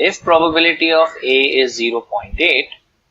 if probability of A is 0.8,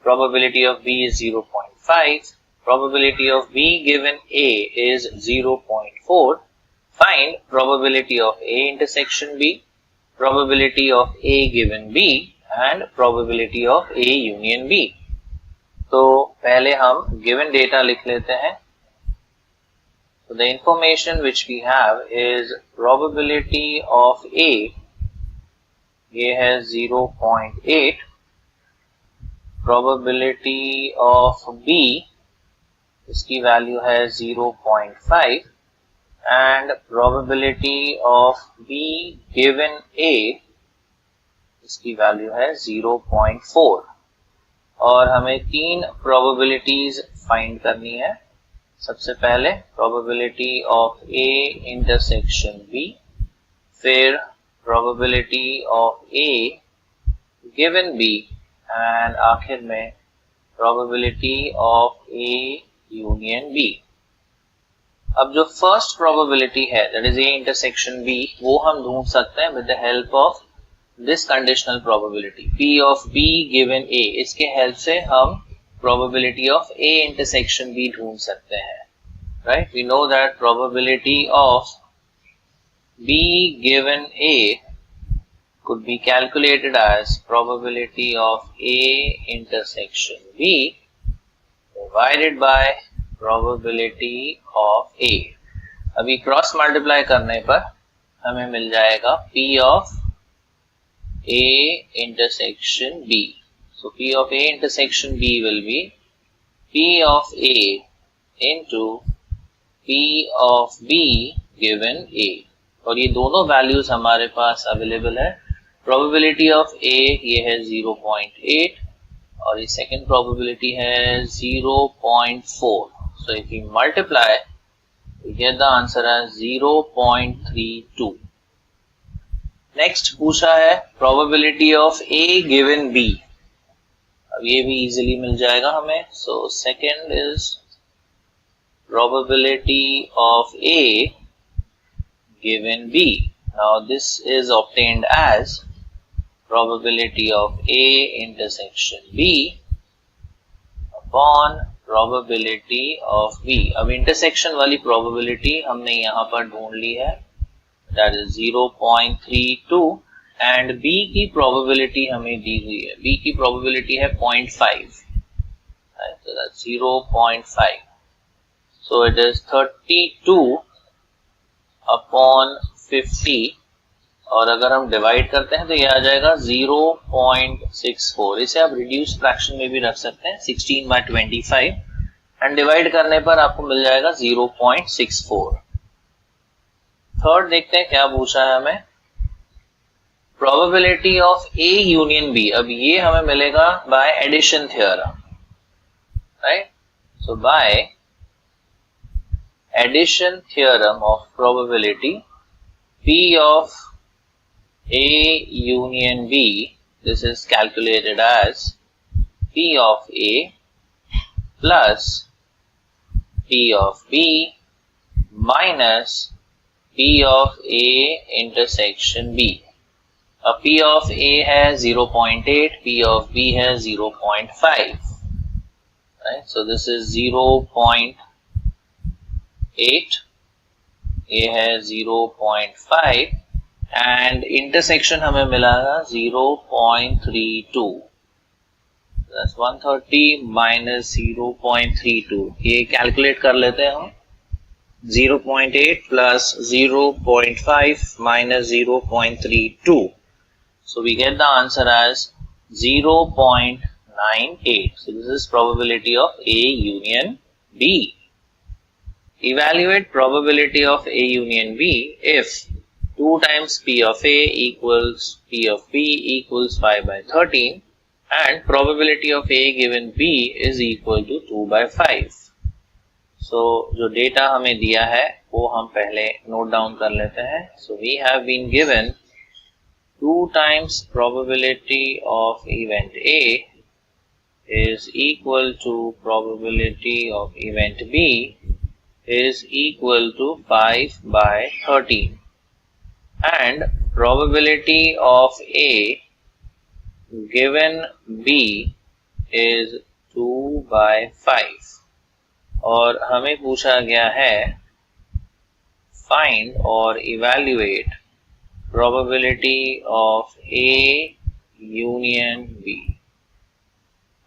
probability of B is 0.5, probability of B given A is 0.4, find probability of A intersection B, probability of A given B and probability of A union B. तो पहले हम given data लिख लेते हैं. So the information which we have is probability of A, ये है 0.8, probability of B, इसकी value है 0.5 and probability of B given A, इसकी वैल्यू है 0.4 और हमें तीन probabilities फाइंड करनी है. सबसे पहले probability of A intersection B, फिर probability of A given B and आखिर में probability of A union B. अब जो फर्स्ट probability है that is A intersection B, वो हम ढूंढ सकते हैं with the help of this conditional probability P of B given A. इसके हेल्प से हम probability of A intersection B ढूंढ सकते हैं. Right? We know that probability of B given A could be calculated as probability of A intersection B divided by probability of A. अभी cross multiply करने पर हमें मिल जाएगा P of A intersection B. So P of A intersection B will be P of A into P of B given A. और ये दोनों values हमारे पास available है. प्रोबेबिलिटी ऑफ A ये है 0.8 और ये सेकंड प्रोबेबिलिटी है 0.4. So if we multiply, we get the answer as 0.32. Next पूछा है probability of A given B. अब ये भी easily मिल जाएगा हमें. So second is probability of A given B. Now this is obtained as probability of A intersection B upon probability of B. अब intersection वाली probability हमने यहाँ पर ढूंढ ली है, that is 0.32 and B की probability हमें दी हुई है. B की probability है 0.5, right? So that's 0.5. So it is 32 upon 50 और अगर हम डिवाइड करते हैं तो ये आ जाएगा 0.64. इसे आप रिड्यूस फ्रैक्शन में भी रख सकते हैं 16/25 एंड डिवाइड करने पर आपको मिल जाएगा 0.64. थर्ड देखते हैं क्या पूछा है हमें. Probability of A union B. अब ये हमें मिलेगा by addition theorem, right? So by addition theorem of probability P of A union B, this is calculated as P of A plus P of B minus P of A intersection B. अब P of A है 0.8, P of B है 0.5, right? So this is 0.8, ये है 0.5 and intersection हमें मिला 0.32. That's 130 minus 0.32. ये calculate कर लेते हैं हम. 0.8 plus 0.5 minus 0.32. So we get the answer as 0.98. So this is probability of A union B. Evaluate probability of A union B if 2 times P of A equals P of B equals 5/13 and probability of A given B is equal to 2/5. So जो data हमें दिया है वो हम पहले note down कर लेते हैं. So we have been given 2 times probability of event A is equal to probability of event B is equal to 5/13 and probability of A given B is 2/5 और हमें पूछा गया है find और evaluate probability of A union B।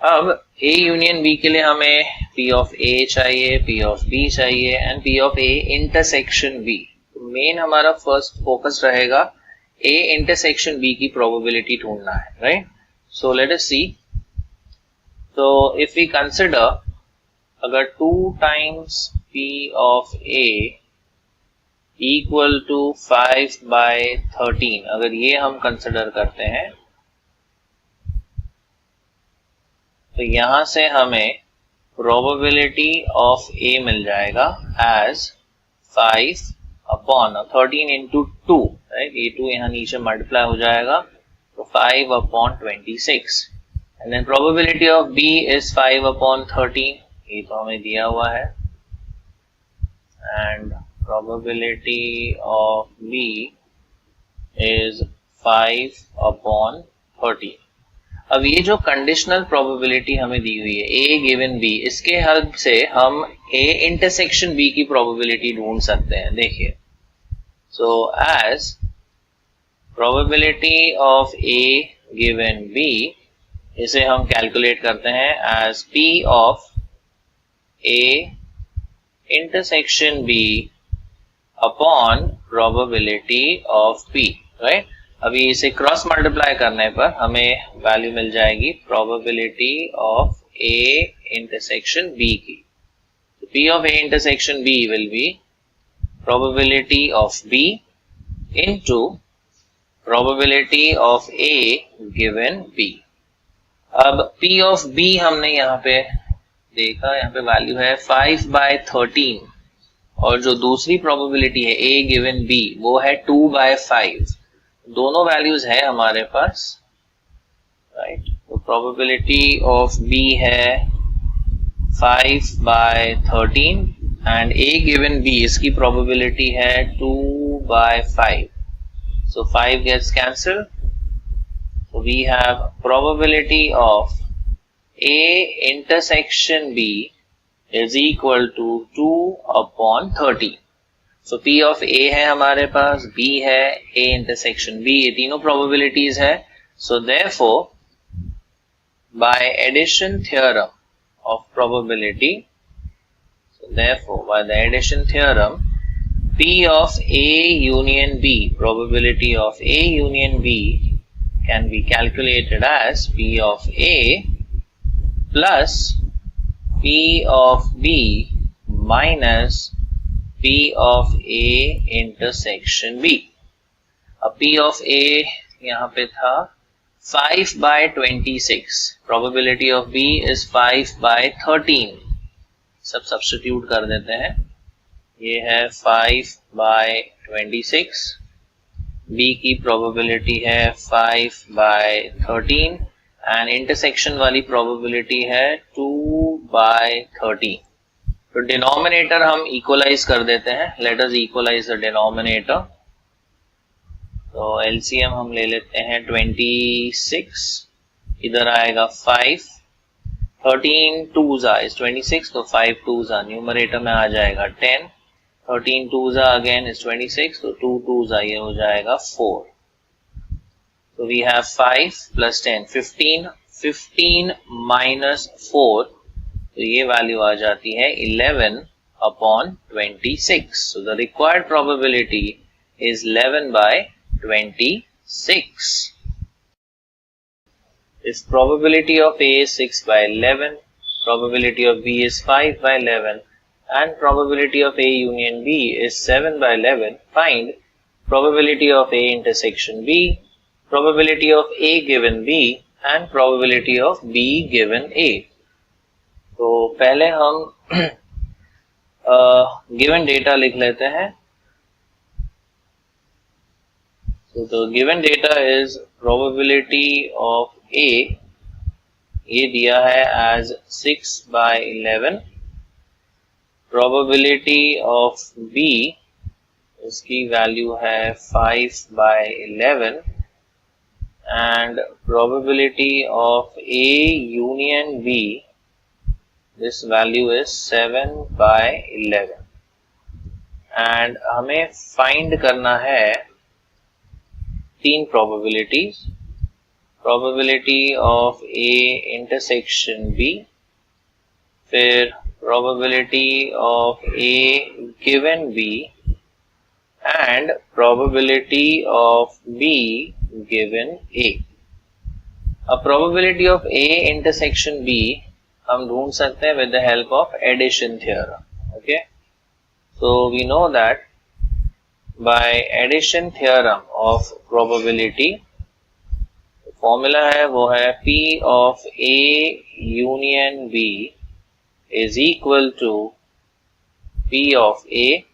अब A union B के लिए हमें P of A चाहिए, P of B चाहिए and P of A intersection B। Main हमारा फर्स्ट फोकस रहेगा A intersection B की प्रोबेबिलिटी ढूंढना है, राइट। सो लेट अस सी। तो इफ वी कंसिडर अगर 2 times P of A equal to 5/13, अगर ये हम कंसिडर करते हैं तो यहां से हमें प्रोबेबिलिटी ऑफ A मिल जाएगा एज 5/13 इंटू 2, राइट। ये 2 यहाँ नीचे मल्टीप्लाई हो जाएगा तो 5/26 and then probability of B is 5/13, ये तो हमें दिया हुआ है and probability of B is 5/13। अब ये जो कंडीशनल प्रोबेबिलिटी हमें दी हुई है A गिवन B, इसके हेल्प से हम A इंटरसेक्शन B की प्रोबेबिलिटी ढूंढ सकते हैं। देखिए, so as probability of A given B, इसे हम कैलकुलेट करते हैं as P of A intersection B upon probability of B, right. अभी इसे क्रॉस मल्टीप्लाई करने पर हमें वैल्यू मिल जाएगी probability of A intersection B की। तो P of A intersection B will be probability of B into probability of A given B। अब P of B हमने यहाँ पे देखा, यहाँ पे वैल्यू है 5/13 और जो दूसरी प्रोबेबिलिटी है A गिवन B वो है 2/5। दोनों वैल्यूज है हमारे पास, राइट। तो प्रोबेबिलिटी ऑफ B है 5/13 एंड A गिवन B, इसकी प्रोबेबिलिटी है 2/5। सो 5 gets cancelled, so we have probability of A intersection B is equal to 2/13। So P of A है हमारे पास, B है, A इंटरसेक्शन B, ये तीनों प्रोबेबिलिटीज है। So therefore by addition theorem of probability, so therefore by the addition theorem P of A union B, probability of A union B can be calculated as P of A plus P of B minus P of A intersection B। अब P of A यहाँ पे था 5/26, probability of B is 5/13। सब substitute कर देते हैं, ये है 5/26, B की probability है 5/13 एंड इंटरसेक्शन वाली probability है 2/13। तो डिनोमिनेटर हम इक्वलाइज कर देते हैं। Let us equalise the denominator. तो एलसीएम हम ले लेते हैं 26, इधर आएगा 5, 13 2s इज 26, तो 5 2s न्यूमरेटर में आ जाएगा 10, 13 2s अगेन इज 26, तो 2 2s ये हो जाएगा 4। तो वी हैव 5 प्लस 10 15, 15 माइनस 4, तो ये वैल्यू आ जाती है 11/26। So the required probability is 11/26। इस probability of A is 6/11, probability of B is 5/11 and probability of A union B is 7/11. Find probability of A intersection B, probability of A given B and probability of B given A। तो पहले हम given data लिख लेते हैं। तो given data is probability of A, ये दिया है एज 6/11, प्रोबेबिलिटी ऑफ B, इसकी वैल्यू है 5/11 and probability of A union B, this value is 7/11 and हमें find करना है 3 probabilities, probability of A intersection B, फिर probability of A given B and probability of B given A. अब probability of A intersection B हम ढूंढ सकते हैं with the help of addition theorem. Okay, so we know that by addition theorem of probability, formula है वो है P of A union B is equal to P of A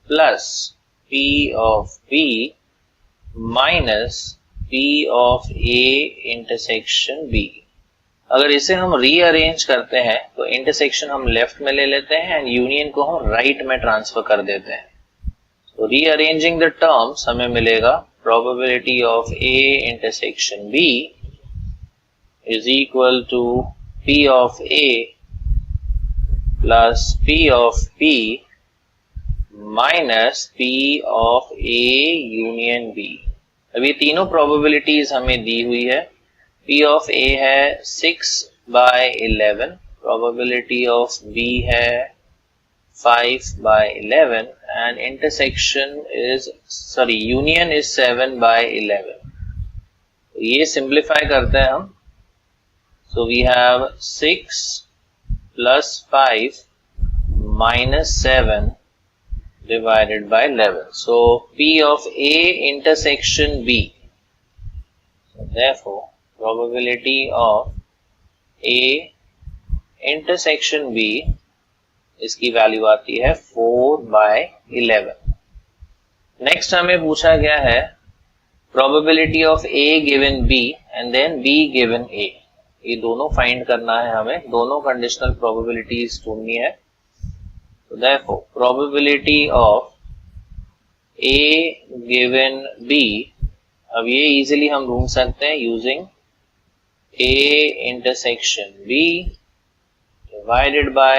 plus P of B minus P of A intersection B. अगर इसे हम rearrange करते हैं तो intersection हम लेफ्ट में ले लेते हैं एंड यूनियन को हम राइट में ट्रांसफर कर देते हैं. तो रीअरेंजिंग द टर्म्स हमें मिलेगा probability of A intersection B is equal to P of A plus P of B minus P of A union B. अब ये तीनों प्रोबेबिलिटीज हमें दी हुई है. P of A है 6/11, प्रोबेबिलिटी ऑफ B है 5/11 and union is 7/11. ये simplify करते हैं हम. So we have 6 plus 5 minus 7 divided by 11. So P of A intersection B. So therefore probability of A intersection B, इसकी वैल्यू आती है 4/11. Next हमें पूछा गया है probability of A given B and then B given A. ये दोनों find करना है हमें, दोनों कंडीशनल प्रोबेबिलिटीज ढूंढनी है. So therefore probability of A given B, अब ये इजीली हम ढूंढ सकते हैं using A intersection B divided by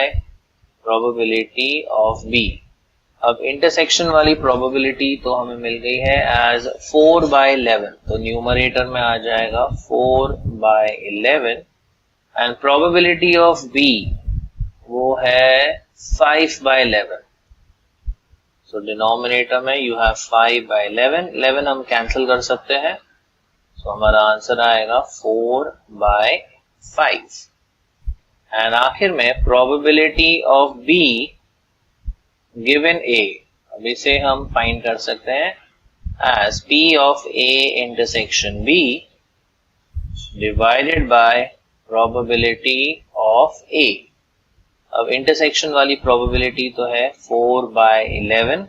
probability of B. अब इंटरसेक्शन वाली प्रोबेबिलिटी तो हमें मिल गई है एज 4/11, तो न्यूमरेटर में आ जाएगा 4/11 एंड प्रोबेबिलिटी ऑफ B वो है 5/11. सो डिनोमिनेटर में यू हैव 5/11, 11 हम कैंसिल कर सकते हैं. तो हमारा आंसर आएगा 4/5 एंड आखिर में probability of B given A, अब इसे हम फाइंड कर सकते हैं as P of A intersection B divided by probability of A. अब इंटरसेक्शन वाली प्रोबेबिलिटी तो है 4/11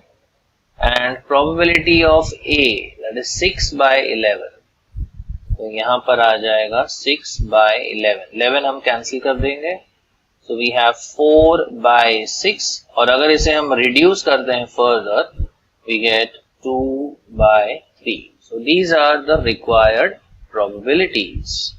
and probability of A that is 6/11. तो यहाँ पर आ जाएगा 6/11, 11 हम कैंसिल कर देंगे. सो वी हैव 4/6 और अगर इसे हम रिड्यूस करते हैं further we get 2/3. So these are the required probabilities.